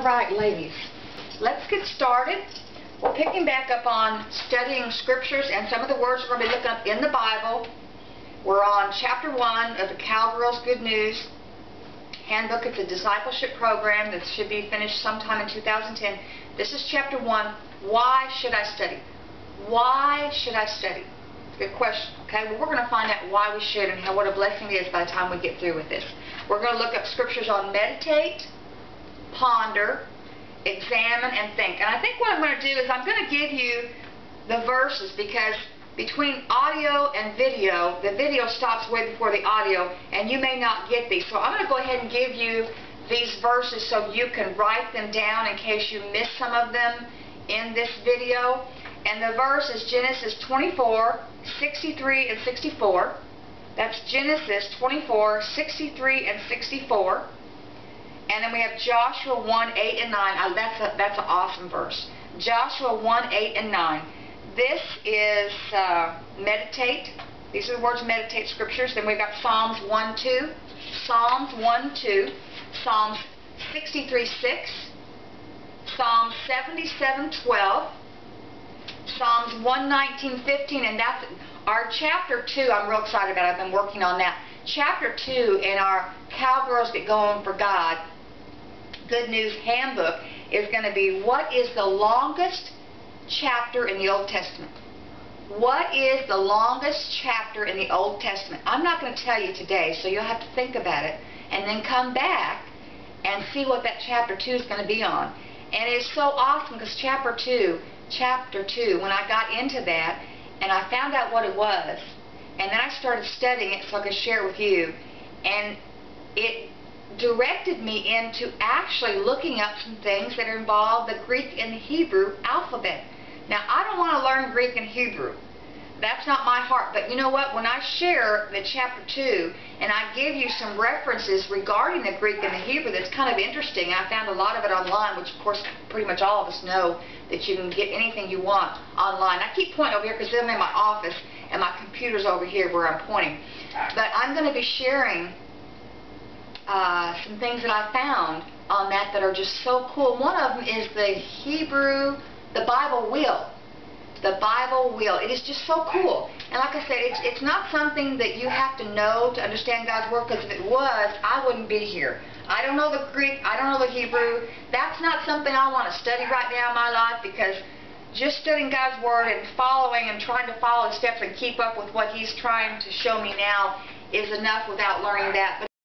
Alright, ladies, let's get started. We're picking back up on studying scriptures and some of the words we're going to be looking up in the Bible. We're on chapter 1 of the Cowgirls Good News Handbook. It's a discipleship program that should be finished sometime in 2010. This is chapter 1. Why should I study? Why should I study? It's a good question. Okay, well, we're going to find out why we should and what a blessing it is by the time we get through with this. We're going to look up scriptures on meditate, ponder, examine, and think. And I think what I'm going to do is I'm going to give you the verses, because between audio and video, the video stops way before the audio, and you may not get these. So I'm going to go ahead and give you these verses so you can write them down in case you miss some of them in this video. And the verse is Genesis 24, 63 and 64. That's Genesis 24, 63 and 64. And then we have Joshua 1, 8 and 9. That's an awesome verse. Joshua 1, 8 and 9. This is meditate. These are the words meditate scriptures. Then we've got Psalms 1, 2. Psalms 1, 2. Psalms 63, 6. Psalms 77, 12. Psalms 119, 15. And that's our chapter 2. I'm real excited about it. I've been working on that. Chapter 2 in our Cowgirls Get Going for God Good News Handbook is going to be, what is the longest chapter in the Old Testament? What is the longest chapter in the Old Testament? I'm not going to tell you today, so you'll have to think about it and then come back and see what that chapter 2 is going to be on. And it's so awesome because chapter 2, when I got into that and I found out what it was, and then I started studying it so I could share it with you, and it directed me into actually looking up some things that involve the Greek and the Hebrew alphabet. Now, I don't want to learn Greek and Hebrew. That's not my heart. But you know what? When I share the chapter 2 and I give you some references regarding the Greek and the Hebrew that's kind of interesting, I found a lot of it online, which of course pretty much all of us know that you can get anything you want online. I keep pointing over here because I'm in my office and my computer's over here where I'm pointing. But I'm going to be sharing some things that I found on that are just so cool. One of them is the Hebrew, the Bible wheel. The Bible wheel. It is just so cool. And like I said, it's not something that you have to know to understand God's Word, because if it was, I wouldn't be here. I don't know the Greek. I don't know the Hebrew. That's not something I want to study right now in my life, because just studying God's Word and following and trying to follow His steps and keep up with what He's trying to show me now is enough without learning that. But